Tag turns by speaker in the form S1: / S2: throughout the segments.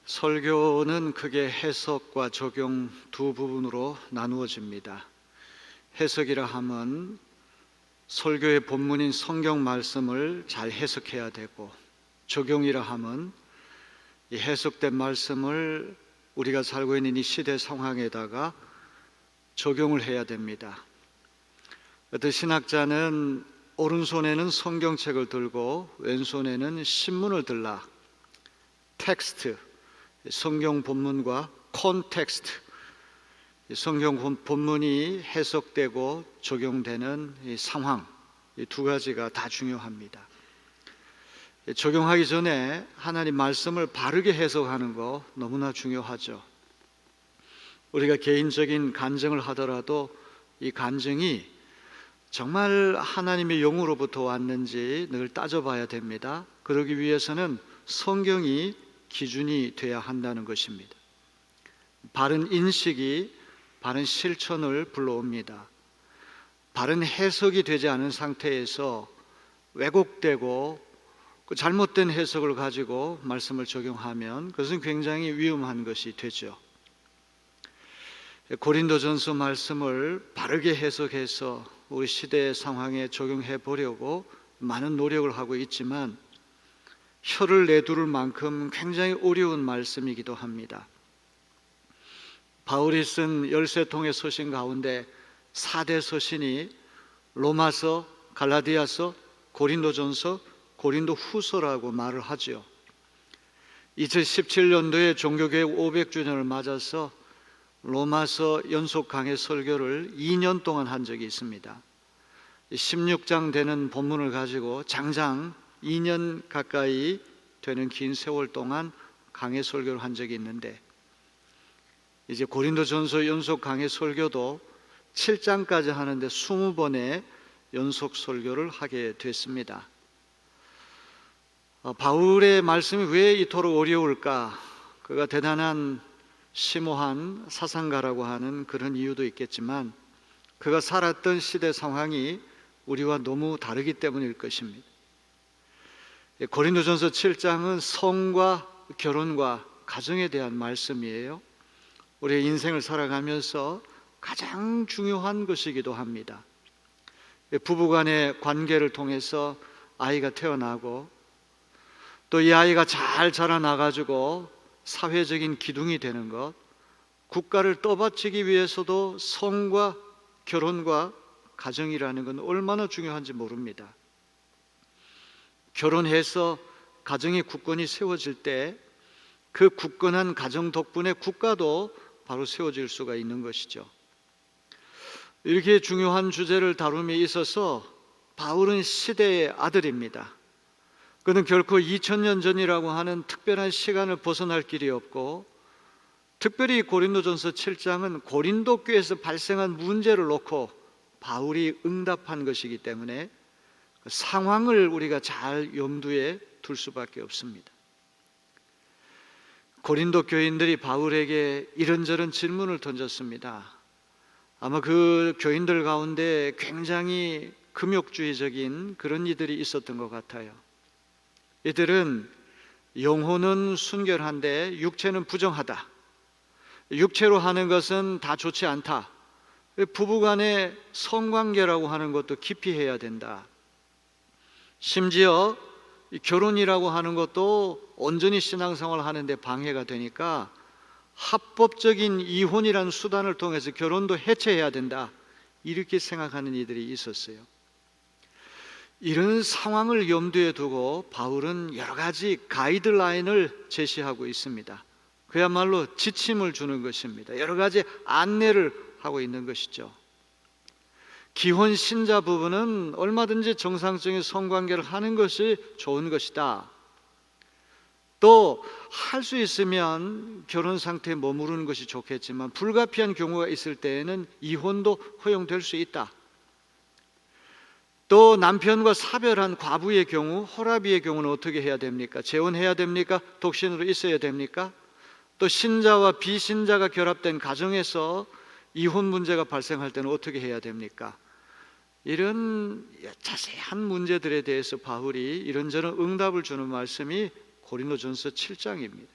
S1: 설교는 크게 해석과 적용 두 부분으로 나누어집니다. 해석이라 함은 설교의 본문인 성경 말씀을 잘 해석해야 되고, 적용이라 함은 이 해석된 말씀을 우리가 살고 있는 이 시대 상황에다가 적용을 해야 됩니다. 어떤 신학자는 오른손에는 성경책을 들고 왼손에는 신문을 들라, 텍스트, 성경 본문과 콘텍스트, 성경 본문이 해석되고 적용되는 이 상황, 이 두 가지가 다 중요합니다. 적용하기 전에 하나님 말씀을 바르게 해석하는 거 너무나 중요하죠. 우리가 개인적인 간증을 하더라도 이 간증이 정말 하나님의 영으로부터 왔는지 늘 따져봐야 됩니다. 그러기 위해서는 성경이 기준이 되어야 한다는 것입니다. 바른 인식이 바른 실천을 불러옵니다. 바른 해석이 되지 않은 상태에서 왜곡되고 잘못된 해석을 가지고 말씀을 적용하면 그것은 굉장히 위험한 것이 되죠. 고린도전서 말씀을 바르게 해석해서 우리 시대의 상황에 적용해 보려고 많은 노력을 하고 있지만 혀를 내두를 만큼 굉장히 어려운 말씀이기도 합니다. 바울이 쓴 13통의 서신 가운데 4대 서신이 로마서, 갈라디아서, 고린도전서, 고린도후서라고 말을 하죠. 2017년도에 종교개혁 500주년을 맞아서 로마서 연속 강해 설교를 2년 동안 한 적이 있습니다. 16장 되는 본문을 가지고 장장 2년 가까이 되는 긴 세월 동안 강해 설교를 한 적이 있는데, 이제 고린도전서 연속 강해 설교도 7장까지 하는데 20번의 연속 설교를 하게 됐습니다. 바울의 말씀이 왜 이토록 어려울까? 그가 대단한 심오한 사상가라고 하는 그런 이유도 있겠지만, 그가 살았던 시대 상황이 우리와 너무 다르기 때문일 것입니다. 고린도전서 7장은 성과 결혼과 가정에 대한 말씀이에요. 우리의 인생을 살아가면서 가장 중요한 것이기도 합니다. 부부간의 관계를 통해서 아이가 태어나고 또 이 아이가 잘 자라나가지고 사회적인 기둥이 되는 것, 국가를 떠받치기 위해서도 성과 결혼과 가정이라는 건 얼마나 중요한지 모릅니다. 결혼해서 가정의 국권이 세워질 때 그 굳건한 가정 덕분에 국가도 바로 세워질 수가 있는 것이죠. 이렇게 중요한 주제를 다룸에 있어서 바울은 시대의 아들입니다. 그는 결코 2000년 전이라고 하는 특별한 시간을 벗어날 길이 없고, 특별히 고린도전서 7장은 고린도 교회에서 발생한 문제를 놓고 바울이 응답한 것이기 때문에 그 상황을 우리가 잘 염두에 둘 수밖에 없습니다. 고린도 교인들이 바울에게 이런저런 질문을 던졌습니다. 아마 그 교인들 가운데 굉장히 금욕주의적인 그런 이들이 있었던 것 같아요. 이들은 영혼은 순결한데 육체는 부정하다, 육체로 하는 것은 다 좋지 않다, 부부간의 성관계라고 하는 것도 깊이 해야 된다, 심지어 결혼이라고 하는 것도 온전히 신앙생활을 하는데 방해가 되니까 합법적인 이혼이라는 수단을 통해서 결혼도 해체해야 된다, 이렇게 생각하는 이들이 있었어요. 이런 상황을 염두에 두고 바울은 여러 가지 가이드라인을 제시하고 있습니다. 그야말로 지침을 주는 것입니다. 여러 가지 안내를 하고 있는 것이죠. 기혼 신자 부부는 얼마든지 정상적인 성관계를 하는 것이 좋은 것이다. 또 할 수 있으면 결혼 상태에 머무르는 것이 좋겠지만 불가피한 경우가 있을 때에는 이혼도 허용될 수 있다. 또 남편과 사별한 과부의 경우, 호라비의 경우는 어떻게 해야 됩니까? 재혼해야 됩니까? 독신으로 있어야 됩니까? 또 신자와 비신자가 결합된 가정에서 이혼 문제가 발생할 때는 어떻게 해야 됩니까? 이런 자세한 문제들에 대해서 바울이 이런저런 응답을 주는 말씀이 고린도전서 7장입니다.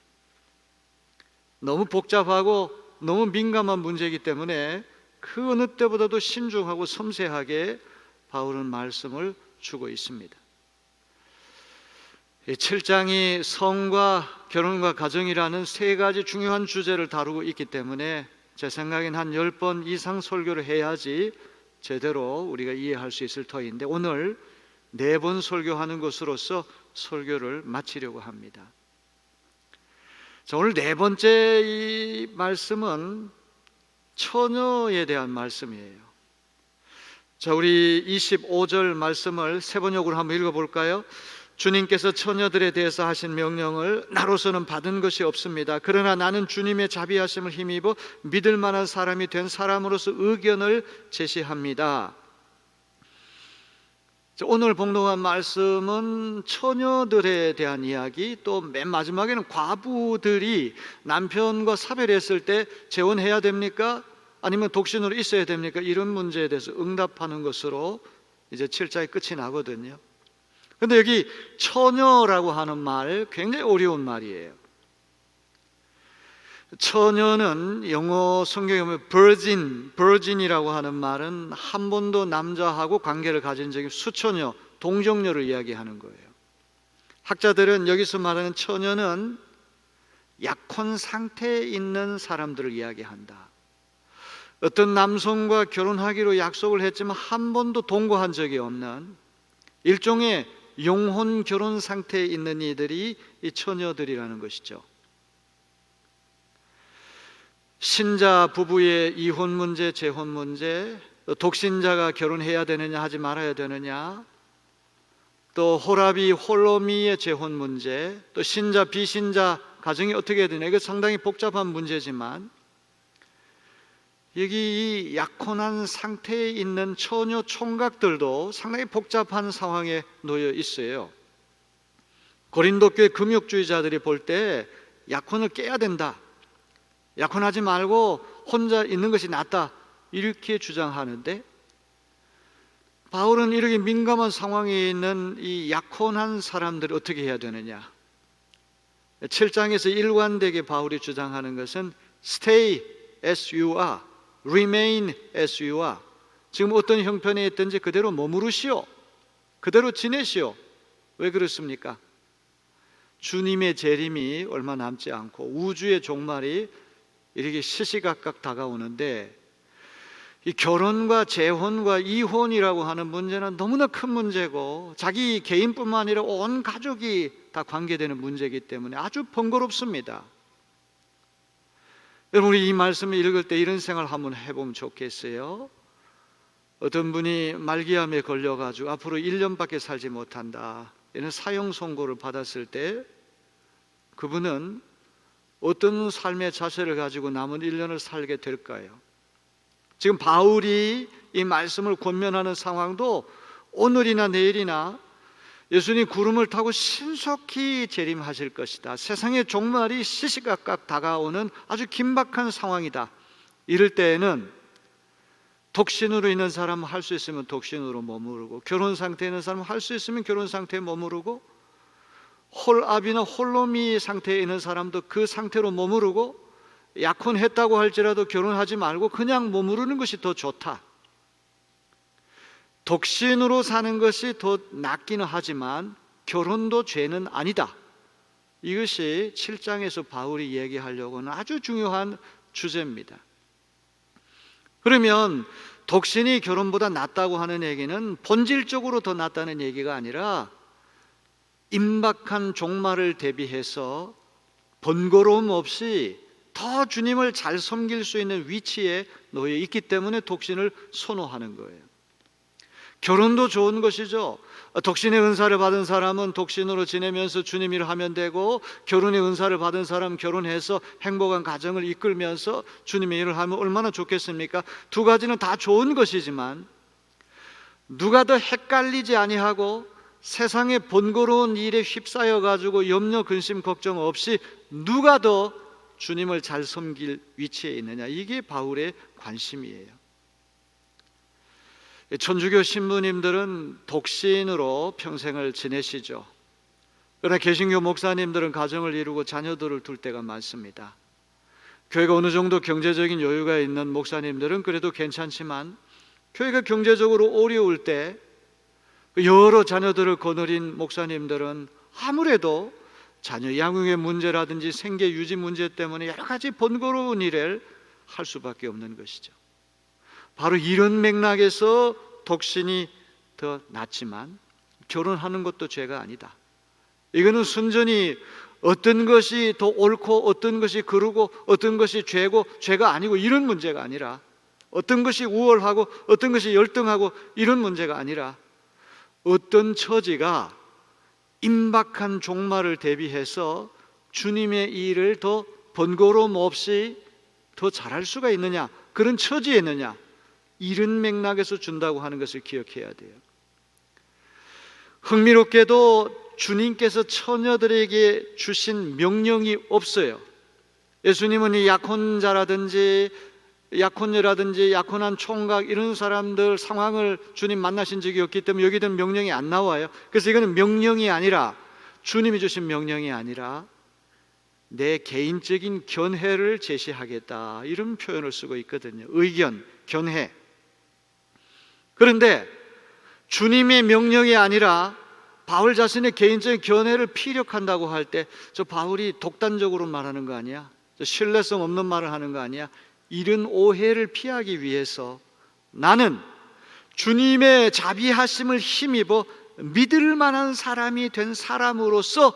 S1: 너무 복잡하고 너무 민감한 문제이기 때문에 그 어느 때보다도 신중하고 섬세하게 바울은 말씀을 주고 있습니다. 7장이 성과 결혼과 가정이라는 세 가지 중요한 주제를 다루고 있기 때문에 제 생각엔 한 10번 이상 설교를 해야지 제대로 우리가 이해할 수 있을 터인데 오늘 4번 설교하는 것으로서 설교를 마치려고 합니다. 자, 오늘 4번째 이 말씀은 처녀에 대한 말씀이에요. 자, 우리 25절 말씀을 세 번역으로 한번 읽어볼까요? 주님께서 처녀들에 대해서 하신 명령을 나로서는 받은 것이 없습니다. 그러나 나는 주님의 자비하심을 힘입어 믿을 만한 사람이 된 사람으로서 의견을 제시합니다. 오늘 봉독한 말씀은 처녀들에 대한 이야기, 또 맨 마지막에는 과부들이 남편과 사별했을 때 재혼해야 됩니까? 아니면 독신으로 있어야 됩니까? 이런 문제에 대해서 응답하는 것으로 이제 7장이 끝이 나거든요. 그런데 여기 처녀라고 하는 말 굉장히 어려운 말이에요. 처녀는 영어 성경에 보면 virgin이라고 하는 말은 한 번도 남자하고 관계를 가진 적이 수처녀, 동정녀를 이야기하는 거예요. 학자들은 여기서 말하는 처녀는 약혼 상태에 있는 사람들을 이야기한다. 어떤 남성과 결혼하기로 약속을 했지만 한 번도 동거한 적이 없는 일종의 영혼 결혼 상태에 있는 이들이 이 처녀들이라는 것이죠. 신자 부부의 이혼 문제, 재혼 문제, 또 독신자가 결혼해야 되느냐 하지 말아야 되느냐, 또 호라비 홀로미의 재혼 문제, 또 신자 비신자 가정이 어떻게 해야 되냐, 이거 상당히 복잡한 문제지만 여기 이 약혼한 상태에 있는 처녀 총각들도 상당히 복잡한 상황에 놓여 있어요. 고린도 교회 금욕주의자들이 볼 때 약혼을 깨야 된다, 약혼하지 말고 혼자 있는 것이 낫다, 이렇게 주장하는데 바울은 이렇게 민감한 상황에 있는 이 약혼한 사람들이 어떻게 해야 되느냐. 7장에서 일관되게 바울이 주장하는 것은 stay as you are, remain as you are. 지금 어떤 형편에 있든지 그대로 머무르시오, 그대로 지내시오. 왜 그렇습니까? 주님의 재림이 얼마 남지 않고 우주의 종말이 이렇게 시시각각 다가오는데 이 결혼과 재혼과 이혼이라고 하는 문제는 너무나 큰 문제고 자기 개인뿐만 아니라 온 가족이 다 관계되는 문제이기 때문에 아주 번거롭습니다. 여러분, 우리 이 말씀을 읽을 때 이런 생각을 한번 해보면 좋겠어요. 어떤 분이 말기암에 걸려가지고 앞으로 1년밖에 살지 못한다, 이런 사형 선고를 받았을 때 그분은 어떤 삶의 자세를 가지고 남은 1년을 살게 될까요? 지금 바울이 이 말씀을 권면하는 상황도 오늘이나 내일이나 예수님 구름을 타고 신속히 재림하실 것이다, 세상의 종말이 시시각각 다가오는 아주 긴박한 상황이다, 이럴 때에는 독신으로 있는 사람은 할 수 있으면 독신으로 머무르고, 결혼 상태에 있는 사람은 할 수 있으면 결혼 상태에 머무르고, 홀압이나 홀로미 상태에 있는 사람도 그 상태로 머무르고, 약혼했다고 할지라도 결혼하지 말고 그냥 머무르는 것이 더 좋다. 독신으로 사는 것이 더 낫기는 하지만 결혼도 죄는 아니다. 이것이 7장에서 바울이 얘기하려고 하는 아주 중요한 주제입니다. 그러면 독신이 결혼보다 낫다고 하는 얘기는 본질적으로 더 낫다는 얘기가 아니라 임박한 종말을 대비해서 번거로움 없이 더 주님을 잘 섬길 수 있는 위치에 놓여 있기 때문에 독신을 선호하는 거예요. 결혼도 좋은 것이죠. 독신의 은사를 받은 사람은 독신으로 지내면서 주님 일을 하면 되고, 결혼의 은사를 받은 사람은 결혼해서 행복한 가정을 이끌면서 주님의 일을 하면 얼마나 좋겠습니까? 두 가지는 다 좋은 것이지만 누가 더 헷갈리지 아니하고 세상의 번거로운 일에 휩싸여 가지고 염려 근심 걱정 없이 누가 더 주님을 잘 섬길 위치에 있느냐, 이게 바울의 관심이에요. 천주교 신부님들은 독신으로 평생을 지내시죠. 그러나 개신교 목사님들은 가정을 이루고 자녀들을 둘 때가 많습니다. 교회가 어느 정도 경제적인 여유가 있는 목사님들은 그래도 괜찮지만, 교회가 경제적으로 어려울 때 여러 자녀들을 거느린 목사님들은 아무래도 자녀 양육의 문제라든지 생계 유지 문제 때문에 여러 가지 번거로운 일을 할 수밖에 없는 것이죠. 바로 이런 맥락에서 독신이 더 낫지만, 결혼하는 것도 죄가 아니다. 이거는 순전히 어떤 것이 더 옳고 어떤 것이 그르고 어떤 것이 죄고 죄가 아니고 이런 문제가 아니라, 어떤 것이 우월하고 어떤 것이 열등하고 이런 문제가 아니라, 어떤 처지가 임박한 종말을 대비해서 주님의 일을 더 번거로움 없이 더 잘할 수가 있느냐, 그런 처지에 있느냐, 이런 맥락에서 준다고 하는 것을 기억해야 돼요. 흥미롭게도 주님께서 처녀들에게 주신 명령이 없어요. 예수님은 이 약혼자라든지 약혼녀라든지 약혼한 총각 이런 사람들 상황을 주님 만나신 적이 없기 때문에 여기든 명령이 안 나와요. 그래서 이거는 명령이 아니라, 주님이 주신 명령이 아니라 내 개인적인 견해를 제시하겠다, 이런 표현을 쓰고 있거든요. 의견, 견해. 그런데 주님의 명령이 아니라 바울 자신의 개인적인 견해를 피력한다고 할 때, 저 바울이 독단적으로 말하는 거 아니야? 저 신뢰성 없는 말을 하는 거 아니야? 이런 오해를 피하기 위해서 나는 주님의 자비하심을 힘입어 믿을 만한 사람이 된 사람으로서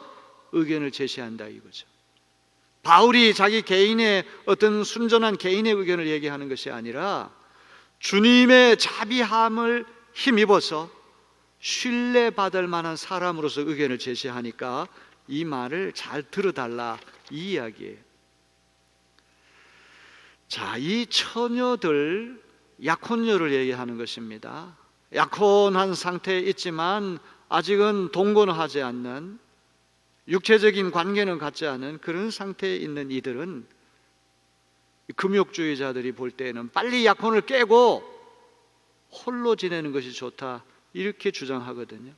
S1: 의견을 제시한다, 이거죠. 바울이 자기 개인의 어떤 순전한 개인의 의견을 얘기하는 것이 아니라 주님의 자비함을 힘입어서 신뢰받을 만한 사람으로서 의견을 제시하니까 이 말을 잘 들어달라, 이 이야기예요. 자, 이 처녀들, 약혼녀를 얘기하는 것입니다. 약혼한 상태에 있지만 아직은 동거하지 않는, 육체적인 관계는 갖지 않은 그런 상태에 있는 이들은, 금욕주의자들이 볼 때는 빨리 약혼을 깨고 홀로 지내는 것이 좋다, 이렇게 주장하거든요.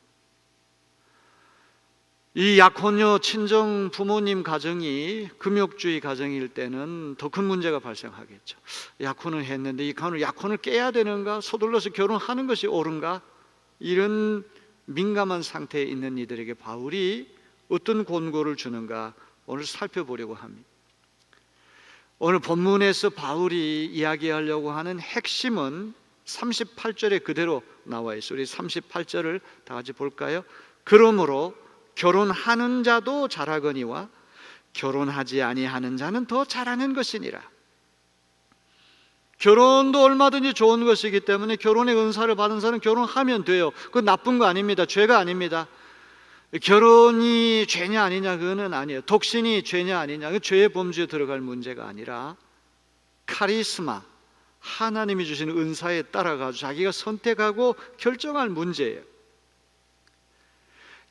S1: 이 약혼녀 친정 부모님 가정이 금욕주의 가정일 때는 더 큰 문제가 발생하겠죠. 약혼을 했는데 이 약혼을 깨야 되는가, 서둘러서 결혼하는 것이 옳은가, 이런 민감한 상태에 있는 이들에게 바울이 어떤 권고를 주는가 오늘 살펴보려고 합니다. 오늘 본문에서 바울이 이야기하려고 하는 핵심은 38절에 그대로 나와 있어요. 우리 38절을 다 같이 볼까요? 그러므로 결혼하는 자도 잘하거니와 결혼하지 아니하는 자는 더 잘하는 것이니라. 결혼도 얼마든지 좋은 것이기 때문에 결혼의 은사를 받은 사람은 결혼하면 돼요. 그건 나쁜 거 아닙니다. 죄가 아닙니다. 결혼이 죄냐 아니냐, 그거는 아니에요. 독신이 죄냐 아니냐, 그 죄의 범주에 들어갈 문제가 아니라 카리스마, 하나님이 주시는 은사에 따라가지고 자기가 선택하고 결정할 문제예요.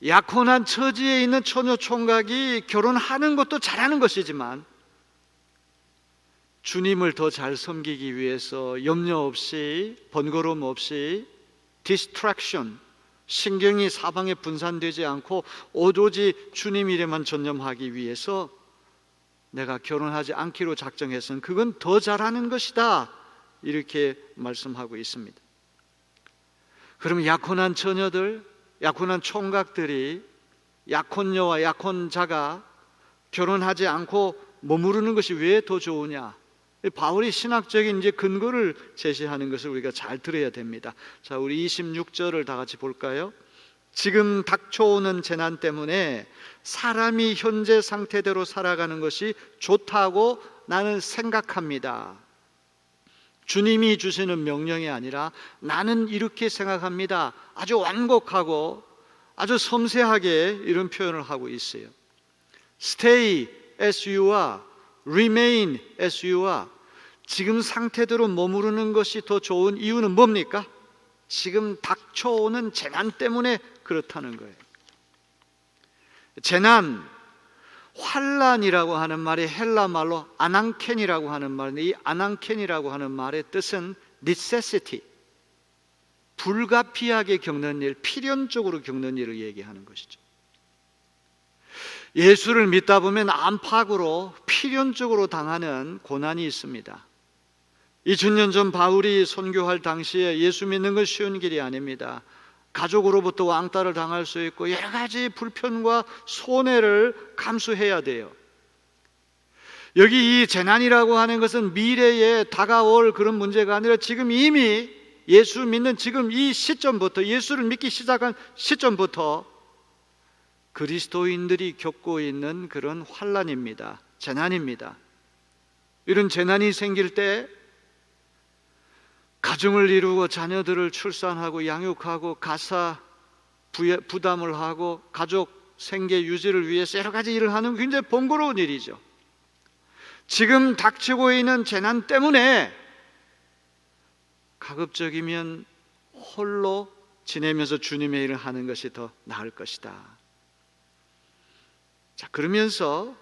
S1: 약혼한 처지에 있는 처녀 총각이 결혼하는 것도 잘하는 것이지만 주님을 더 잘 섬기기 위해서 염려 없이, 번거로움 없이, 디스트랙션, 신경이 사방에 분산되지 않고 오로지 주님 일에만 전념하기 위해서 내가 결혼하지 않기로 작정했으면 그건 더 잘하는 것이다, 이렇게 말씀하고 있습니다. 그럼 약혼한 처녀들, 약혼한 총각들이, 약혼녀와 약혼자가 결혼하지 않고 머무르는 것이 왜 더 좋으냐? 바울이 신학적인 이제 근거를 제시하는 것을 우리가 잘 들어야 됩니다. 자, 우리 26절을 다 같이 볼까요? 지금 닥쳐오는 재난 때문에 사람이 현재 상태대로 살아가는 것이 좋다고 나는 생각합니다. 주님이 주시는 명령이 아니라 나는 이렇게 생각합니다. 아주 완곡하고 아주 섬세하게 이런 표현을 하고 있어요. Stay as you are, remain as you are. 지금 상태대로 머무르는 것이 더 좋은 이유는 뭡니까? 지금 닥쳐오는 재난 때문에 그렇다는 거예요. 재난, 환란이라고 하는 말이 헬라 말로 아낭켄이라고 하는 말인데, 이 아낭켄이라고 하는 말의 뜻은 necessity, 불가피하게 겪는 일, 필연적으로 겪는 일을 얘기하는 것이죠. 예수를 믿다 보면 안팎으로 필연적으로 당하는 고난이 있습니다. 2000년 전 바울이 선교할 당시에 예수 믿는 건 쉬운 길이 아닙니다. 가족으로부터 왕따를 당할 수 있고 여러 가지 불편과 손해를 감수해야 돼요. 여기 이 재난이라고 하는 것은 미래에 다가올 그런 문제가 아니라 지금 이미 예수 믿는 지금 이 시점부터, 예수를 믿기 시작한 시점부터 그리스도인들이 겪고 있는 그런 환난입니다. 재난입니다. 이런 재난이 생길 때 가정을 이루고 자녀들을 출산하고 양육하고 가사 부담을 하고 가족 생계 유지를 위해서 여러 가지 일을 하는 굉장히 번거로운 일이죠. 지금 닥치고 있는 재난 때문에 가급적이면 홀로 지내면서 주님의 일을 하는 것이 더 나을 것이다. 자, 그러면서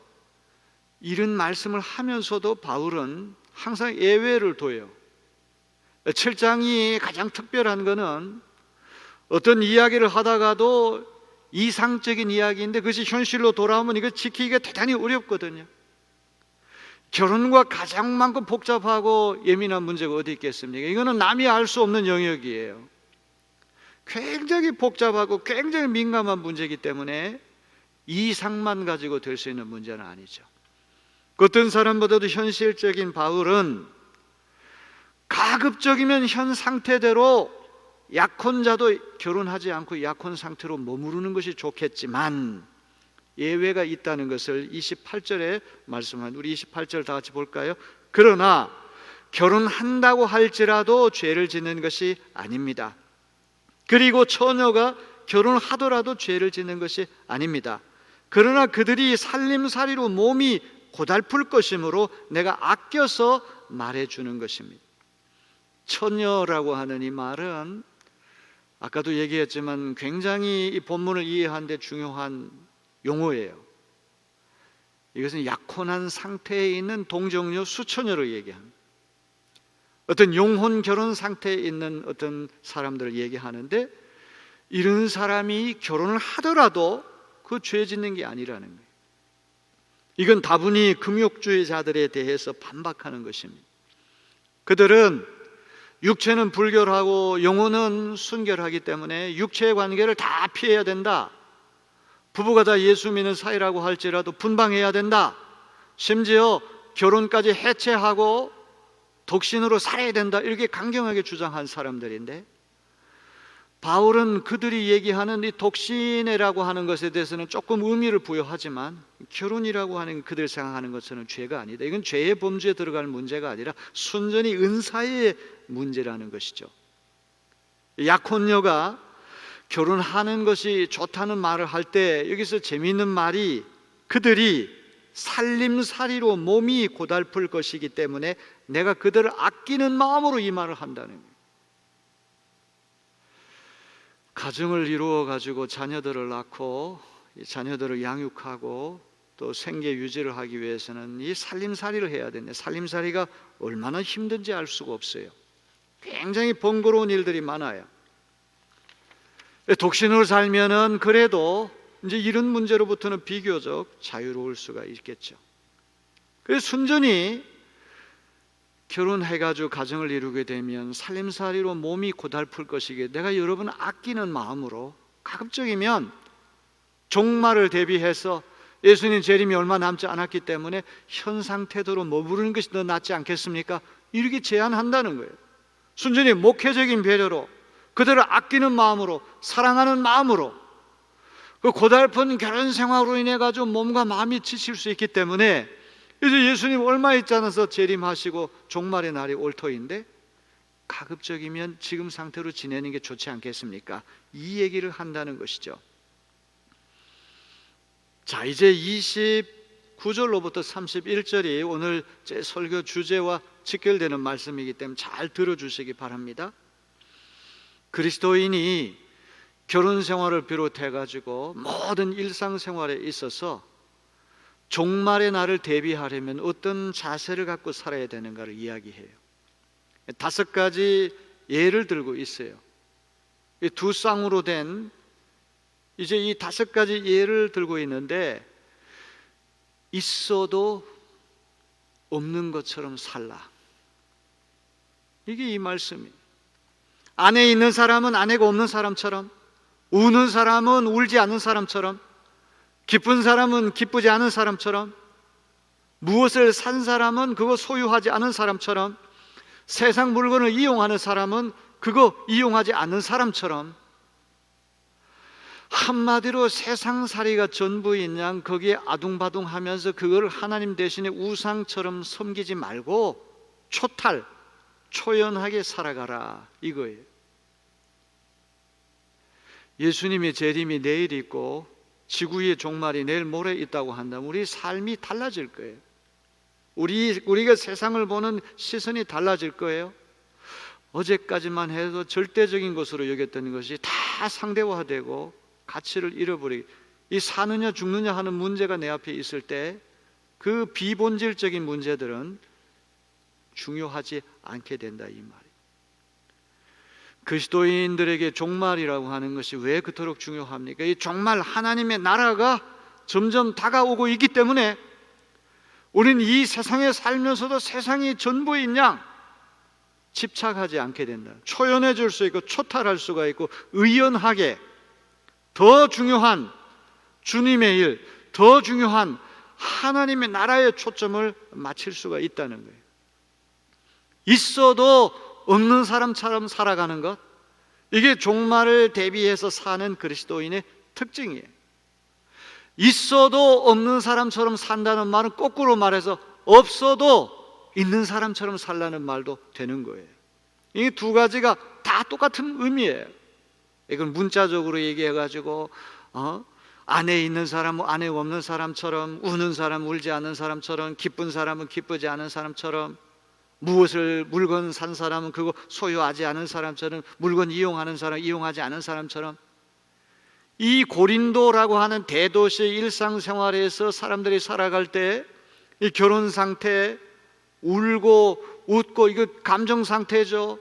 S1: 이런 말씀을 하면서도 바울은 항상 예외를 둬요. 7장이 가장 특별한 것은 어떤 이야기를 하다가도 이상적인 이야기인데 그것이 현실로 돌아오면 이거 지키기가 대단히 어렵거든요. 결혼과 가장 많고 복잡하고 예민한 문제가 어디 있겠습니까? 이거는 남이 알 수 없는 영역이에요. 굉장히 복잡하고 굉장히 민감한 문제이기 때문에 이상만 가지고 될 수 있는 문제는 아니죠. 어떤 사람보다도 현실적인 바울은 가급적이면 현 상태대로 약혼자도 결혼하지 않고 약혼 상태로 머무르는 것이 좋겠지만 예외가 있다는 것을 28절에 말씀한, 우리 28절 다 같이 볼까요? 그러나 결혼한다고 할지라도 죄를 짓는 것이 아닙니다. 그리고 처녀가 결혼하더라도 죄를 짓는 것이 아닙니다. 그러나 그들이 살림살이로 몸이 고달플 것이므로 내가 아껴서 말해주는 것입니다. 처녀라고 하는 이 말은 아까도 얘기했지만 굉장히 이 본문을 이해하는 데 중요한 용어예요. 이것은 약혼한 상태에 있는 동정녀, 수처녀를 얘기합니다. 어떤 영혼 결혼 상태에 있는 어떤 사람들을 얘기하는데 이런 사람이 결혼을 하더라도 그 죄 짓는 게 아니라는 거예요. 이건 다분히 금욕주의자들에 대해서 반박하는 것입니다. 그들은 육체는 불결하고 영혼은 순결하기 때문에 육체의 관계를 다 피해야 된다. 부부가 다 예수 믿는 사이라고 할지라도 분방해야 된다. 심지어 결혼까지 해체하고 독신으로 살아야 된다. 이렇게 강경하게 주장한 사람들인데 바울은 그들이 얘기하는 이 독신이라고 하는 것에 대해서는 조금 의미를 부여하지만 결혼이라고 하는 그들이 생각하는 것은 죄가 아니다. 이건 죄의 범주에 들어갈 문제가 아니라 순전히 은사의 문제라는 것이죠. 약혼녀가 결혼하는 것이 좋다는 말을 할 때 여기서 재미있는 말이 그들이 살림살이로 몸이 고달플 것이기 때문에 내가 그들을 아끼는 마음으로 이 말을 한다는 거예요. 가정을 이루어 가지고 자녀들을 낳고 자녀들을 양육하고 또 생계 유지를 하기 위해서는 이 살림살이를 해야 되는데 살림살이가 얼마나 힘든지 알 수가 없어요. 굉장히 번거로운 일들이 많아요. 독신으로 살면은 그래도 이제 이런 문제로부터는 비교적 자유로울 수가 있겠죠. 그래서 순전히 결혼해가지고 가정을 이루게 되면 살림살이로 몸이 고달플 것이기에 내가 여러분을 아끼는 마음으로 가급적이면 종말을 대비해서 예수님 재림이 얼마 남지 않았기 때문에 현 상태대로 머무르는 것이 더 낫지 않겠습니까? 이렇게 제안한다는 거예요. 순전히 목회적인 배려로 그들을 아끼는 마음으로 사랑하는 마음으로 그 고달픈 결혼 생활로 인해 가지고 몸과 마음이 지칠 수 있기 때문에 이제 예수님 얼마 있지 않아서 재림하시고 종말의 날이 올 터인데 가급적이면 지금 상태로 지내는 게 좋지 않겠습니까? 이 얘기를 한다는 것이죠. 자, 이제 29절로부터 31절이 오늘 제 설교 주제와 직결되는 말씀이기 때문에 잘 들어주시기 바랍니다. 그리스도인이 결혼 생활을 비롯해 가지고 모든 일상생활에 있어서 종말의 날을 대비하려면 어떤 자세를 갖고 살아야 되는가를 이야기해요. 5가지 예를 들고 있어요. 두 쌍으로 된 이제 이 5가지 예를 들고 있는데 있어도 없는 것처럼 살라. 이게 이 말씀이에요. 안에 있는 사람은 아내가 없는 사람처럼, 우는 사람은 울지 않는 사람처럼, 기쁜 사람은 기쁘지 않은 사람처럼, 무엇을 산 사람은 그거 소유하지 않은 사람처럼, 세상 물건을 이용하는 사람은 그거 이용하지 않는 사람처럼, 한마디로 세상살이가 전부인 양 거기에 아둥바둥하면서 그걸 하나님 대신에 우상처럼 섬기지 말고 초연하게 살아가라, 이거예요. 예수님의 재림이 내일 있고 지구의 종말이 내일 모레 있다고 한다면 우리 삶이 달라질 거예요. 우리가 세상을 보는 시선이 달라질 거예요. 어제까지만 해도 절대적인 것으로 여겼던 것이 다 상대화되고 가치를 잃어버리고, 이 사느냐 죽느냐 하는 문제가 내 앞에 있을 때 그 비본질적인 문제들은 중요하지 않게 된다, 이 말이에요. 그리스도인들에게 종말이라고 하는 것이 왜 그토록 중요합니까? 이 종말, 하나님의 나라가 점점 다가오고 있기 때문에 우리는 이 세상에 살면서도 세상이 전부인 양 집착하지 않게 된다. 초연해질 수 있고 초탈할 수가 있고 의연하게 더 중요한 주님의 일, 더 중요한 하나님의 나라의 초점을 맞출 수가 있다는 거예요. 있어도 없는 사람처럼 살아가는 것, 이게 종말을 대비해서 사는 그리스도인의 특징이에요. 있어도 없는 사람처럼 산다는 말은 거꾸로 말해서 없어도 있는 사람처럼 살라는 말도 되는 거예요. 이 두 가지가 다 똑같은 의미예요. 이건 문자적으로 얘기해가지고 안에 있는 사람은 안에 없는 사람처럼, 우는 사람은 울지 않는 사람처럼, 기쁜 사람은 기쁘지 않은 사람처럼, 물건 산 사람은 그거 소유하지 않은 사람처럼, 물건 이용하는 사람 이용하지 않은 사람처럼, 이 고린도라고 하는 대도시의 일상생활에서 사람들이 살아갈 때 이 결혼 상태, 울고 웃고, 이거 감정 상태죠.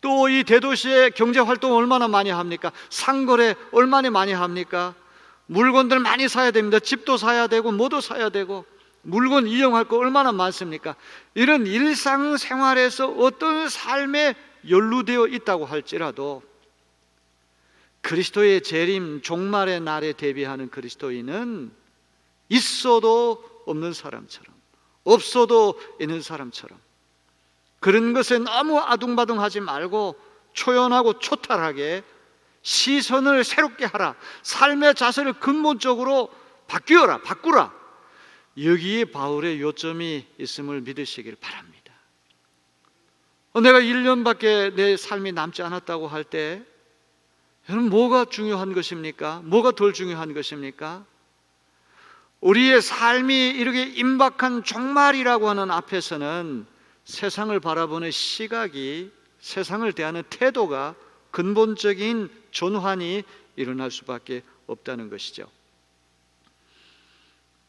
S1: 또 이 대도시의 경제 활동 얼마나 많이 합니까? 상거래 얼마나 많이 합니까? 물건들 많이 사야 됩니다. 집도 사야 되고 뭐도 사야 되고 물건 이용할 거 얼마나 많습니까? 이런 일상생활에서 어떤 삶에 연루되어 있다고 할지라도 그리스도의 재림, 종말의 날에 대비하는 그리스도인은 있어도 없는 사람처럼, 없어도 있는 사람처럼, 그런 것에 너무 아둥바둥하지 말고 초연하고 초탈하게 시선을 새롭게 하라, 삶의 자세를 근본적으로 바꾸라. 여기에 바울의 요점이 있음을 믿으시길 바랍니다. 내가 1년밖에 내 삶이 남지 않았다고 할 때 여러분, 뭐가 중요한 것입니까? 뭐가 덜 중요한 것입니까? 우리의 삶이 이렇게 임박한 종말이라고 하는 앞에서는 세상을 바라보는 시각이, 세상을 대하는 태도가 근본적인 전환이 일어날 수밖에 없다는 것이죠.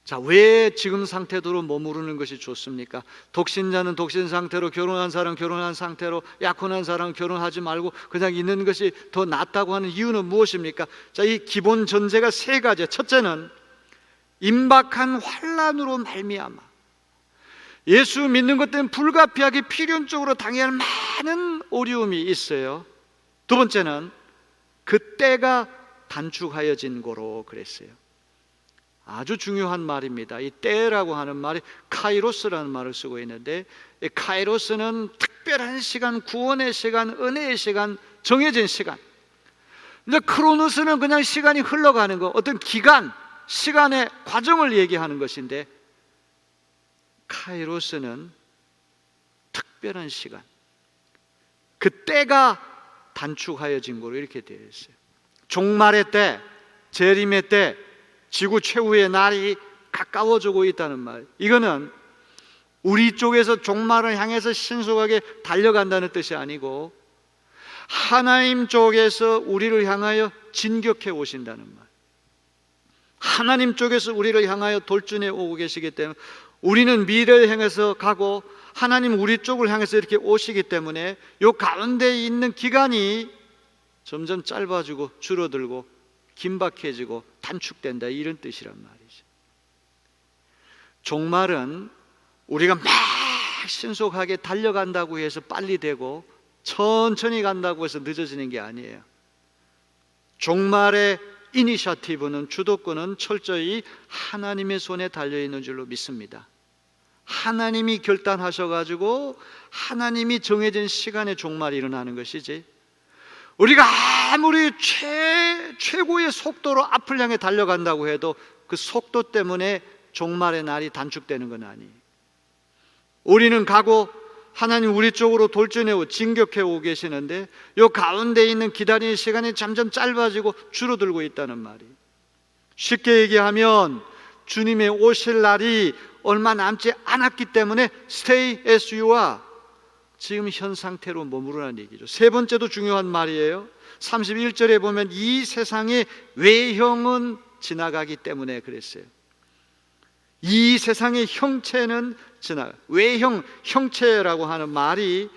S1: 자, 왜 지금 상태대로 머무르는 것이 좋습니까? 독신자는 독신 상태로, 결혼한 사람 결혼한 상태로, 약혼한 사람은 결혼하지 말고 그냥 있는 것이 더 낫다고 하는 이유는 무엇입니까? 자, 이 기본 전제가 세 가지. 첫째는 임박한 환난으로 말미암아 예수 믿는 것 때문에 불가피하게 필연적으로 당해야 할 많은 어려움이 있어요. 두 번째는 그 때가 단축하여진 고로 그랬어요. 아주 중요한 말입니다. 이 때라고 하는 말이 카이로스라는 말을 쓰고 있는데, 이 카이로스는 특별한 시간, 구원의 시간, 은혜의 시간, 정해진 시간. 근데 크로노스는 그냥 시간이 흘러가는 거, 어떤 기간, 시간의 과정을 얘기하는 것인데, 카이로스는 특별한 시간, 그 때가 단축하여진 거로 이렇게 되어 있어요. 종말의 때, 재림의 때, 지구 최후의 날이 가까워지고 있다는 말, 이거는 우리 쪽에서 종말을 향해서 신속하게 달려간다는 뜻이 아니고 하나님 쪽에서 우리를 향하여 진격해 오신다는 말, 하나님 쪽에서 우리를 향하여 돌진해 오고 계시기 때문에 우리는 미래를 향해서 가고 하나님 우리 쪽을 향해서 이렇게 오시기 때문에 이 가운데 있는 기간이 점점 짧아지고 줄어들고 긴박해지고 단축된다, 이런 뜻이란 말이죠. 종말은 우리가 막 신속하게 달려간다고 해서 빨리 되고 천천히 간다고 해서 늦어지는 게 아니에요. 종말의 이니셔티브는, 주도권은 철저히 하나님의 손에 달려있는 줄로 믿습니다. 하나님이 결단하셔가지고 하나님이 정해진 시간에 종말이 일어나는 것이지, 우리가 아무리 최고의 속도로 앞을 향해 달려간다고 해도 그 속도 때문에 종말의 날이 단축되는 건 아니에요. 우리는 가고 하나님 우리 쪽으로 돌진해오고 진격해오고 계시는데 요 가운데 있는 기다리는 시간이 점점 짧아지고 줄어들고 있다는 말이에요. 쉽게 얘기하면 주님의 오실 날이 얼마 남지 않았기 때문에 stay as you are, 지금 현 상태로 머무르라는 얘기죠. 세 번째도 중요한 말이에요. 31절에 보면 이 세상의 외형은 지나가기 때문에 그랬어요. 이 세상의 형체는 지나가. 외형, 형체라고 하는 말이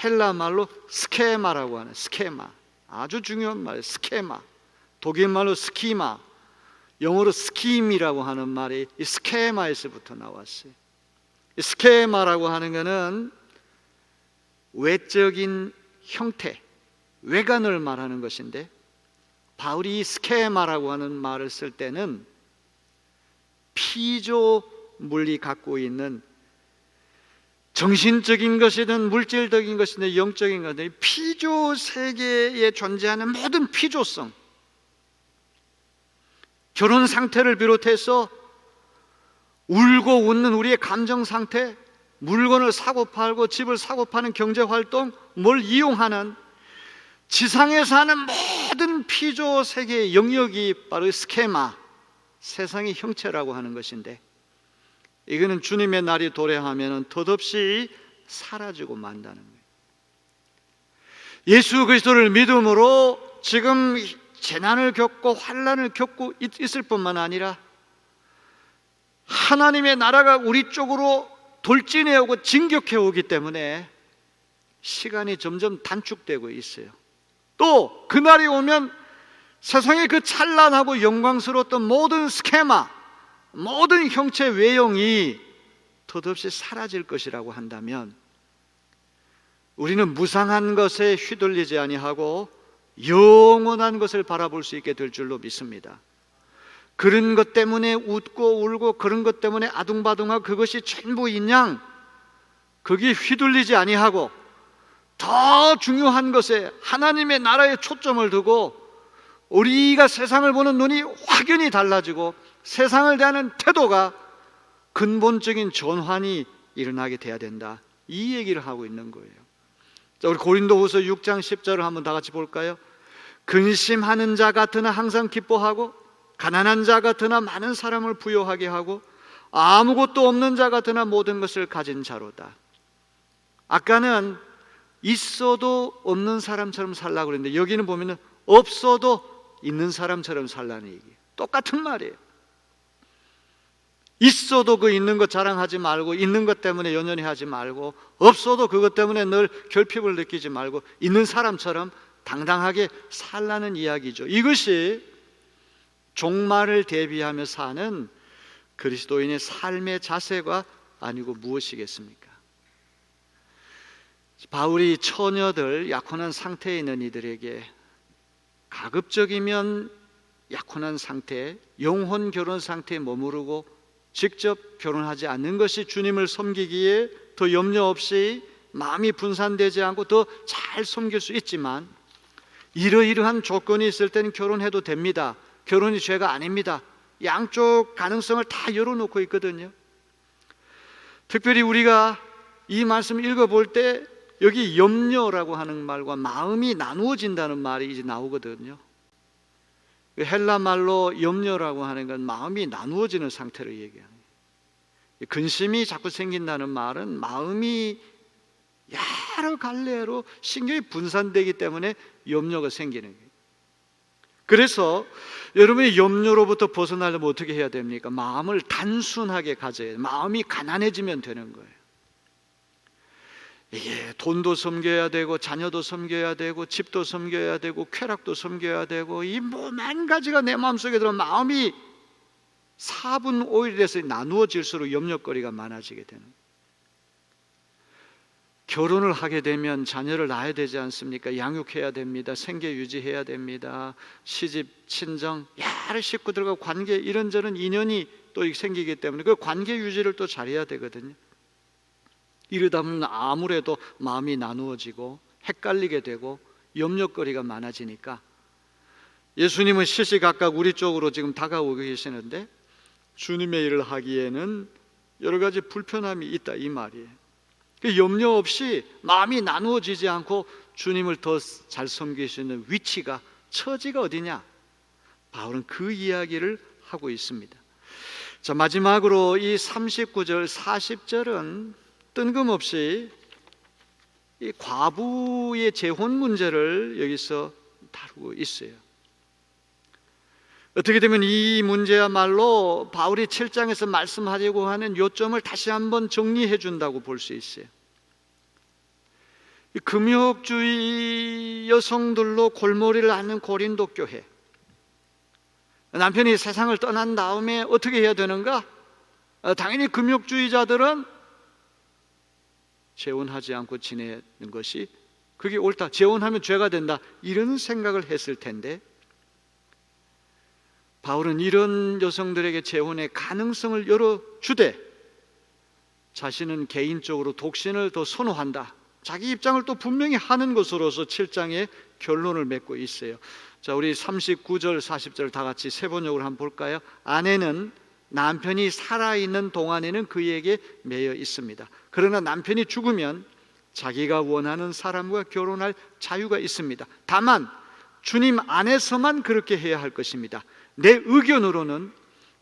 S1: 헬라 말로 스케마라고 하는, 스케마, 아주 중요한 말이에요. 스케마, 독일 말로 스키마, 영어로 스킴이라고 하는 말이 이 스케마에서부터 나왔어요. 이 스케마라고 하는 것은 외적인 형태, 외관을 말하는 것인데, 바울이 이 스케마라고 하는 말을 쓸 때는 피조물이 갖고 있는 정신적인 것이든 물질적인 것이든 영적인 것이든 피조 세계에 존재하는 모든 피조성, 결혼 상태를 비롯해서 울고 웃는 우리의 감정 상태, 물건을 사고 팔고 집을 사고 파는 경제 활동, 뭘 이용하는 지상에서 하는 모든 피조 세계의 영역이 바로 스케마, 세상의 형체라고 하는 것인데, 이거는 주님의 날이 도래하면 덧없이 사라지고 만다는 거예요. 예수 그리스도를 믿음으로 지금 재난을 겪고 환난을 겪고 있을 뿐만 아니라 하나님의 나라가 우리 쪽으로 돌진해 오고 진격해 오기 때문에 시간이 점점 단축되고 있어요. 또 그날이 오면 세상의 그 찬란하고 영광스러웠던 모든 스케마, 모든 형체 외형이 덧없이 사라질 것이라고 한다면 우리는 무상한 것에 휘둘리지 아니하고 영원한 것을 바라볼 수 있게 될 줄로 믿습니다. 그런 것 때문에 웃고 울고 그런 것 때문에 아둥바둥하고 그것이 전부인 양 거기에 휘둘리지 아니하고 더 중요한 것에 하나님의 나라에 초점을 두고 우리가 세상을 보는 눈이 확연히 달라지고 세상을 대하는 태도가 근본적인 전환이 일어나게 돼야 된다, 이 얘기를 하고 있는 거예요. 자, 우리 고린도후서 6장 10절을 한번 다 같이 볼까요? 근심하는 자 같으나 항상 기뻐하고 가난한 자 같으나 많은 사람을 부요하게 하고 아무것도 없는 자 같으나 모든 것을 가진 자로다. 아까는 있어도 없는 사람처럼 살라고 그랬는데 여기는 보면은 없어도 있는 사람처럼 살라는 얘기예요. 똑같은 말이에요. 있어도 그 있는 것 자랑하지 말고 있는 것 때문에 연연히 하지 말고 없어도 그것 때문에 늘 결핍을 느끼지 말고 있는 사람처럼 당당하게 살라는 이야기죠. 이것이 종말을 대비하며 사는 그리스도인의 삶의 자세가 아니고 무엇이겠습니까? 바울이 처녀들, 약혼한 상태에 있는 이들에게 가급적이면 약혼한 상태, 영혼 결혼 상태에 머무르고 직접 결혼하지 않는 것이 주님을 섬기기에 더 염려 없이 마음이 분산되지 않고 더 잘 섬길 수 있지만, 이러이러한 조건이 있을 때는 결혼해도 됩니다, 결혼이 죄가 아닙니다, 양쪽 가능성을 다 열어놓고 있거든요. 특별히 우리가 이 말씀 읽어볼 때 여기 염려라고 하는 말과 마음이 나누어진다는 말이 이제 나오거든요. 헬라 말로 염려라고 하는 건 마음이 나누어지는 상태를 얘기하는 거예요. 근심이 자꾸 생긴다는 말은 마음이 여러 갈래로 신경이 분산되기 때문에 염려가 생기는 거예요. 그래서 여러분이 염려로부터 벗어나려면 어떻게 해야 됩니까? 마음을 단순하게 가져야 돼요. 마음이 가난해지면 되는 거예요. 이게 돈도 섬겨야 되고 자녀도 섬겨야 되고 집도 섬겨야 되고 쾌락도 섬겨야 되고 이 뭐 만 가지가 내 마음속에 들어 마음이 4분 5일에서 나누어질수록 염려거리가 많아지게 되는 거예요. 결혼을 하게 되면 자녀를 낳아야 되지 않습니까? 양육해야 됩니다. 생계 유지해야 됩니다. 시집, 친정, 여러 식구들과 관계, 이런저런 인연이 또 생기기 때문에 그 관계 유지를 또 잘해야 되거든요. 이러다 보면 아무래도 마음이 나누어지고 헷갈리게 되고 염려거리가 많아지니까 예수님은 시시각각 우리 쪽으로 지금 다가오고 계시는데 주님의 일을 하기에는 여러 가지 불편함이 있다, 이 말이에요. 그 염려 없이 마음이 나누어지지 않고 주님을 더 잘 섬길 수 있는 위치가, 처지가 어디냐? 바울은 그 이야기를 하고 있습니다. 자, 마지막으로 이 39절, 40절은 뜬금없이 이 과부의 재혼 문제를 여기서 다루고 있어요. 어떻게 되면 이 문제야말로 바울이 7장에서 말씀하려고 하는 요점을 다시 한번 정리해 준다고 볼 수 있어요. 금욕주의 여성들로 골머리를 앓는 고린도 교회, 남편이 세상을 떠난 다음에 어떻게 해야 되는가? 당연히 금욕주의자들은 재혼하지 않고 지내는 것이 그게 옳다, 재혼하면 죄가 된다, 이런 생각을 했을 텐데 바울은 이런 여성들에게 재혼의 가능성을 열어주되 자신은 개인적으로 독신을 더 선호한다, 자기 입장을 또 분명히 하는 것으로서 7장에 결론을 맺고 있어요. 자, 우리 39절 40절 다 같이 세 번역으로 한번 볼까요? 아내는 남편이 살아있는 동안에는 그에게 매여 있습니다. 그러나 남편이 죽으면 자기가 원하는 사람과 결혼할 자유가 있습니다. 다만 주님 안에서만 그렇게 해야 할 것입니다. 내 의견으로는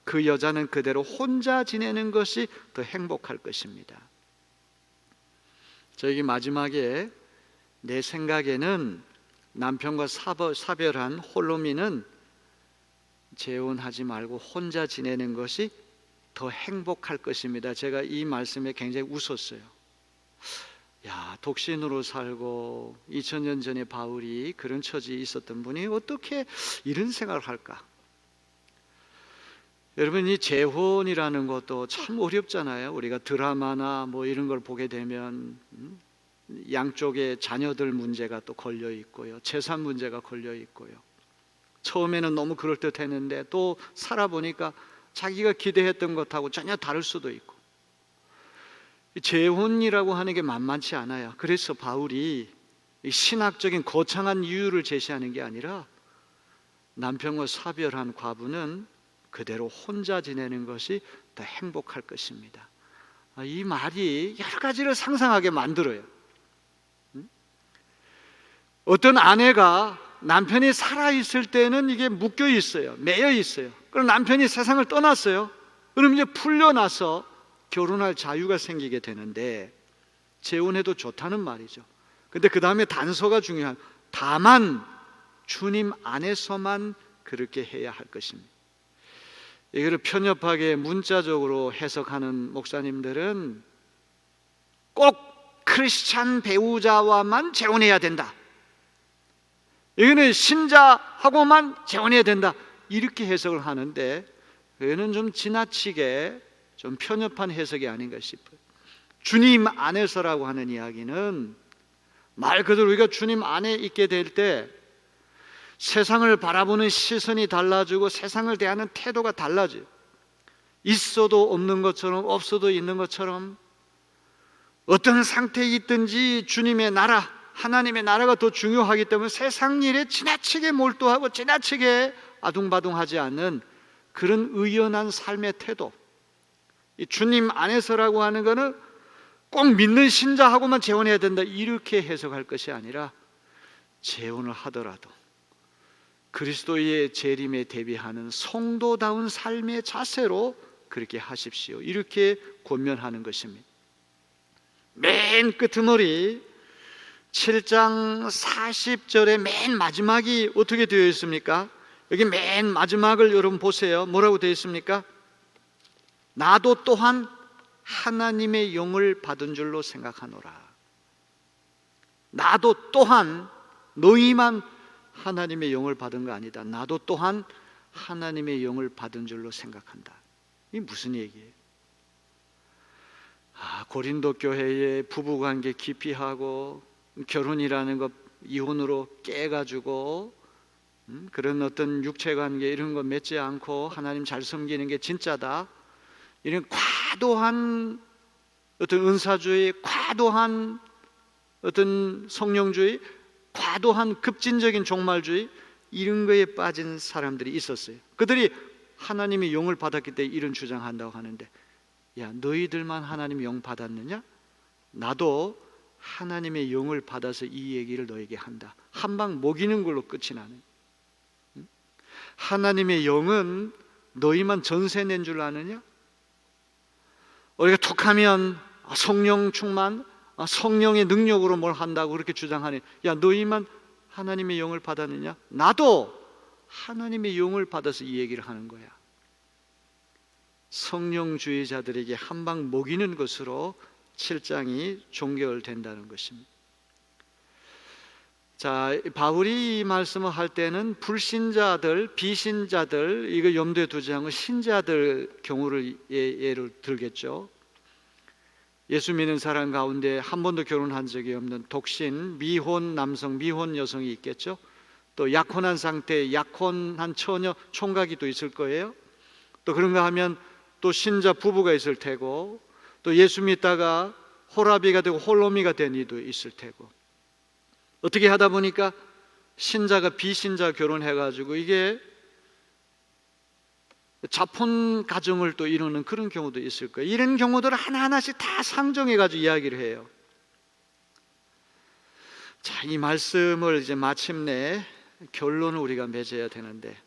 S1: 그 여자는 그대로 혼자 지내는 것이 더 행복할 것입니다. 저기 마지막에 내 생각에는 남편과 사별한 홀로미는 재혼하지 말고 혼자 지내는 것이 더 행복할 것입니다. 제가 이 말씀에 굉장히 웃었어요. 야, 독신으로 살고 2000년 전에 바울이 그런 처지에 있었던 분이 어떻게 이런 생각을 할까? 여러분, 이 재혼이라는 것도 참 어렵잖아요. 우리가 드라마나 뭐 이런 걸 보게 되면 양쪽에 자녀들 문제가 또 걸려 있고요, 재산 문제가 걸려 있고요. 처음에는 너무 그럴듯했는데 또 살아보니까 자기가 기대했던 것하고 전혀 다를 수도 있고, 재혼이라고 하는 게 만만치 않아요. 그래서 바울이 신학적인 거창한 이유를 제시하는 게 아니라 남편과 사별한 과부는 그대로 혼자 지내는 것이 더 행복할 것입니다. 이 말이 여러 가지를 상상하게 만들어요. 어떤 아내가 남편이 살아있을 때는 이게 묶여 있어요, 매여 있어요. 그럼 남편이 세상을 떠났어요. 그럼 이제 풀려나서 결혼할 자유가 생기게 되는데 재혼해도 좋다는 말이죠. 근데 그 다음에 단서가 중요한, 다만 주님 안에서만 그렇게 해야 할 것입니다. 이거를 편협하게 문자적으로 해석하는 목사님들은 꼭 크리스찬 배우자와만 재혼해야 된다, 이거는 신자하고만 재혼해야 된다, 이렇게 해석을 하는데 그거는 좀 지나치게 좀 편협한 해석이 아닌가 싶어요. 주님 안에서라고 하는 이야기는 말 그대로 우리가 주님 안에 있게 될 때 세상을 바라보는 시선이 달라지고 세상을 대하는 태도가 달라져요. 있어도 없는 것처럼 없어도 있는 것처럼 어떤 상태에 있든지 주님의 나라, 하나님의 나라가 더 중요하기 때문에 세상 일에 지나치게 몰두하고 지나치게 아둥바둥하지 않는 그런 의연한 삶의 태도, 이 주님 안에서라고 하는 것은 꼭 믿는 신자하고만 재혼해야 된다, 이렇게 해석할 것이 아니라 재혼을 하더라도 그리스도의 재림에 대비하는 성도다운 삶의 자세로 그렇게 하십시오, 이렇게 권면하는 것입니다. 맨 끄트머리 7장 40절의 맨 마지막이 어떻게 되어 있습니까? 여기 맨 마지막을 여러분 보세요. 뭐라고 되어 있습니까? 나도 또한 하나님의 영을 받은 줄로 생각하노라. 나도 또한, 너희만 하나님의 영을 받은 거 아니다, 나도 또한 하나님의 영을 받은 줄로 생각한다. 이게 무슨 얘기예요? 고린도 교회의 부부관계 깊이 하고 결혼이라는 것 이혼으로 깨가지고 그런 어떤 육체관계 이런 거 맺지 않고 하나님 잘 섬기는 게 진짜다, 이런 과도한 어떤 은사주의, 과도한 어떤 성령주의, 과도한 급진적인 종말주의, 이런 거에 빠진 사람들이 있었어요. 그들이 하나님의 영을 받았기 때문에 이런 주장한다고 하는데, 야, 너희들만 하나님의 영 받았느냐? 나도 하나님의 영을 받아서 이 얘기를 너에게 한다. 한 방 먹이는 걸로 끝이 나는. 하나님의 영은 너희만 전세 낸 줄 아느냐? 우리가 툭하면 성령 충만, 성령의 능력으로 뭘 한다고 그렇게 주장하니, 야, 너희만 하나님의 영을 받았느냐? 나도 하나님의 영을 받아서 이 얘기를 하는 거야. 성령주의자들에게 한 방 먹이는 것으로 7장이 종결된다는 것입니다. 자, 바울이 이 말씀을 할 때는 불신자들, 비신자들, 이거 염두에 두지 않고 신자들 경우를 예를 들겠죠. 예수 믿는 사람 가운데 한 번도 결혼한 적이 없는 독신, 미혼 남성, 미혼 여성이 있겠죠. 또 약혼한 상태, 약혼한 처녀, 총각이 또 있을 거예요. 또 그런가 하면 또 신자 부부가 있을 테고, 또 예수 믿다가 호라비가 되고 홀로미가 된 이도 있을 테고, 어떻게 하다 보니까 신자가 비신자 결혼해가지고 이게 자폰 가정을 또 이루는 그런 경우도 있을 거예요. 이런 경우들을 하나하나씩 다 상정해가지고 이야기를 해요. 자, 이 말씀을 이제 마침내 결론을 우리가 맺어야 되는데,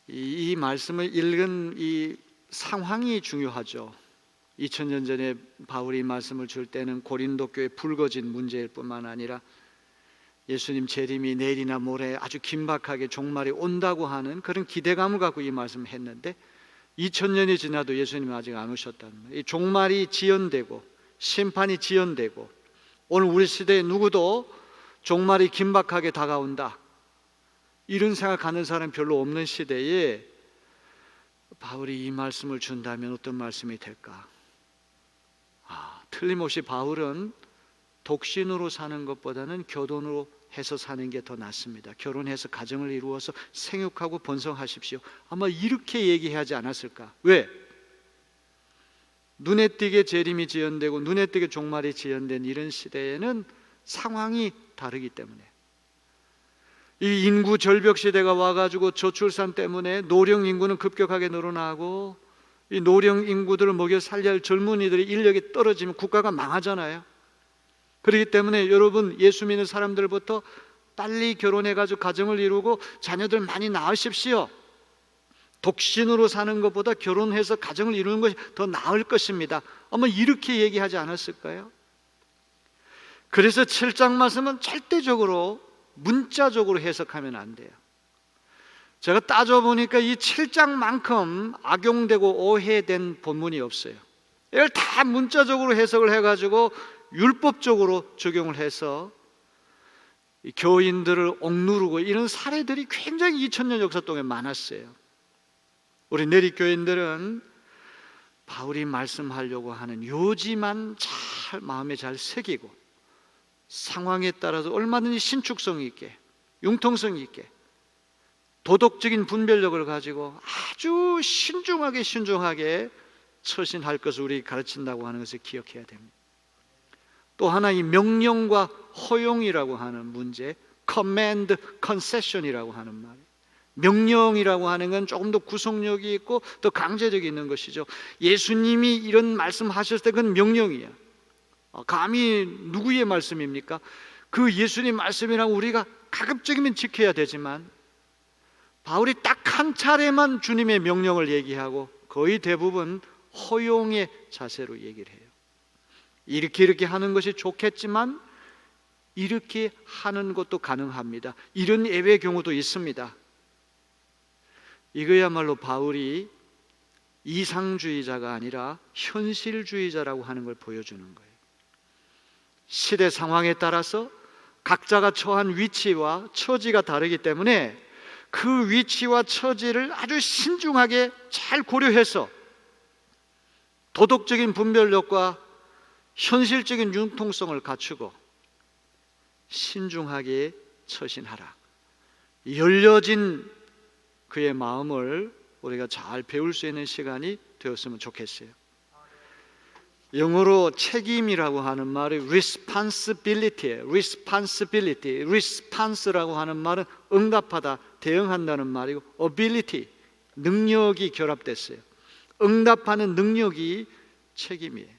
S1: 이 말씀을 읽은 이 상황이 중요하죠. 2000년 전에 바울이 말씀을 줄 때는 고린도 교회 불거진 문제일 뿐만 아니라 예수님 재림이 내일이나 모레 아주 긴박하게 종말이 온다고 하는 그런 기대감을 갖고 이 말씀을 했는데, 2000년이 지나도 예수님이 아직 안 오셨다는 거예요. 이 종말이 지연되고 심판이 지연되고, 오늘 우리 시대에 누구도 종말이 긴박하게 다가온다 이런 생각하는 사람 별로 없는 시대에 바울이 이 말씀을 준다면 어떤 말씀이 될까? 틀림없이 바울은 독신으로 사는 것보다는 결혼으로 해서 사는 게 더 낫습니다. 결혼해서 가정을 이루어서 생육하고 번성하십시오. 아마 이렇게 얘기하지 않았을까? 왜? 눈에 띄게 재림이 지연되고 눈에 띄게 종말이 지연된 이런 시대에는 상황이 다르기 때문에, 이 인구 절벽 시대가 와가지고 저출산 때문에 노령 인구는 급격하게 늘어나고, 이 노령 인구들을 먹여 살려야 할 젊은이들의 인력이 떨어지면 국가가 망하잖아요. 그렇기 때문에 여러분, 예수 믿는 사람들부터 빨리 결혼해가지고 가정을 이루고 자녀들 많이 낳으십시오. 독신으로 사는 것보다 결혼해서 가정을 이루는 것이 더 나을 것입니다. 아마 이렇게 얘기하지 않았을까요? 그래서 7장 말씀은 절대적으로 문자적으로 해석하면 안 돼요. 제가 따져보니까 이 7장만큼 악용되고 오해된 본문이 없어요. 이걸 다 문자적으로 해석을 해가지고 율법적으로 적용을 해서 교인들을 억누르고 이런 사례들이 굉장히 2000년 역사 동안에 많았어요. 우리 내리교인들은 바울이 말씀하려고 하는 요지만 잘 마음에 잘 새기고, 상황에 따라서 얼마든지 신축성 있게, 융통성 있게, 도덕적인 분별력을 가지고 아주 신중하게 처신할 것을 우리 가르친다고 하는 것을 기억해야 됩니다. 또 하나, 이 명령과 허용이라고 하는 문제, command, concession이라고 하는 말. 명령이라고 하는 건 조금 더 구속력이 있고 더 강제력이 있는 것이죠. 예수님이 이런 말씀하셨을 때 그건 명령이야. 감히 누구의 말씀입니까? 그 예수님 말씀이라고 우리가 가급적이면 지켜야 되지만, 바울이 딱 한 차례만 주님의 명령을 얘기하고 거의 대부분 허용의 자세로 얘기를 해요. 이렇게 하는 것이 좋겠지만 이렇게 하는 것도 가능합니다. 이런 예외 경우도 있습니다. 이거야말로 바울이 이상주의자가 아니라 현실주의자라고 하는 걸 보여주는 거예요. 시대 상황에 따라서 각자가 처한 위치와 처지가 다르기 때문에 그 위치와 처지를 아주 신중하게 잘 고려해서 도덕적인 분별력과 현실적인 융통성을 갖추고 신중하게 처신하라. 열려진 그의 마음을 우리가 잘 배울 수 있는 시간이 되었으면 좋겠어요. 영어로 책임이라고 하는 말이 responsibility예요. responsibility. response라고 하는 말은 응답하다, 대응한다는 말이고, ability, 능력이 결합됐어요. 응답하는 능력이 책임이에요.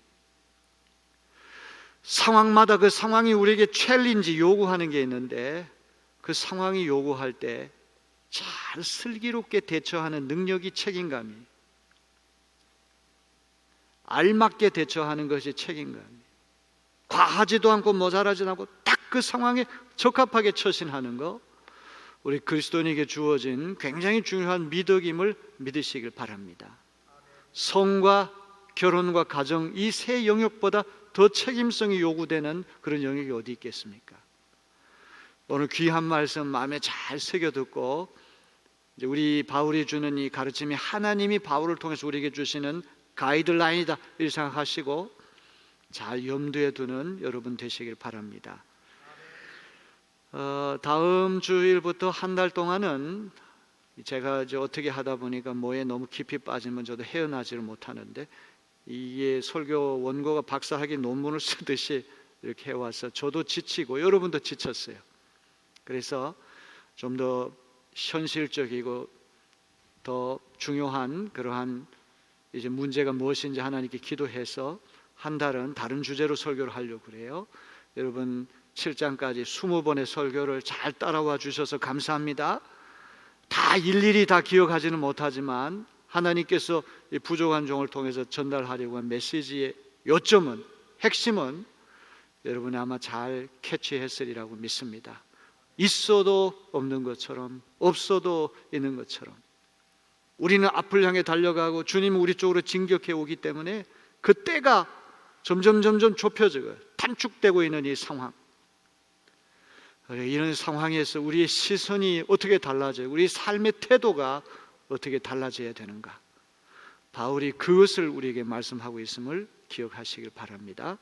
S1: 상황마다 그 상황이 우리에게 챌린지 요구하는 게 있는데, 그 상황이 요구할 때 잘 슬기롭게 대처하는 능력이 책임감이에요. 알맞게 대처하는 것이 책임감이에요. 과하지도 않고 모자라지도 않고 딱 그 상황에 적합하게 처신하는 것, 우리 그리스도인에게 주어진 굉장히 중요한 미덕임을 믿으시길 바랍니다. 성과 결혼과 가정, 이 세 영역보다 더 책임성이 요구되는 그런 영역이 어디 있겠습니까? 오늘 귀한 말씀 마음에 잘 새겨 듣고, 이제 우리 바울이 주는 이 가르침이 하나님이 바울을 통해서 우리에게 주시는 가이드라인이다 이렇게 생각하시고 잘 염두에 두는 여러분 되시길 바랍니다. 다음 주일부터 한 달 동안은 제가 이제 어떻게 하다 보니까 뭐에 너무 깊이 빠지면 저도 헤어나지를 못하는데, 이게 설교 원고가 박사학위 논문을 쓰듯이 이렇게 해와서 저도 지치고 여러분도 지쳤어요. 그래서 좀 더 현실적이고 더 중요한 그러한 이제 문제가 무엇인지 하나님께 기도해서 한 달은 다른 주제로 설교를 하려고 그래요. 여러분 7장까지 20번의 설교를 잘 따라와 주셔서 감사합니다. 다 일일이 다 기억하지는 못하지만 하나님께서 이 부족한 종을 통해서 전달하려고 한 메시지의 요점은, 핵심은 여러분이 아마 잘 캐치했으리라고 믿습니다. 있어도 없는 것처럼, 없어도 있는 것처럼 우리는 앞을 향해 달려가고 주님은 우리 쪽으로 진격해 오기 때문에 그 때가 점점 좁혀지고 단축되고 있는 이 상황, 이런 상황에서 우리의 시선이 어떻게 달라져요? 우리 삶의 태도가 어떻게 달라져야 되는가? 바울이 그것을 우리에게 말씀하고 있음을 기억하시길 바랍니다.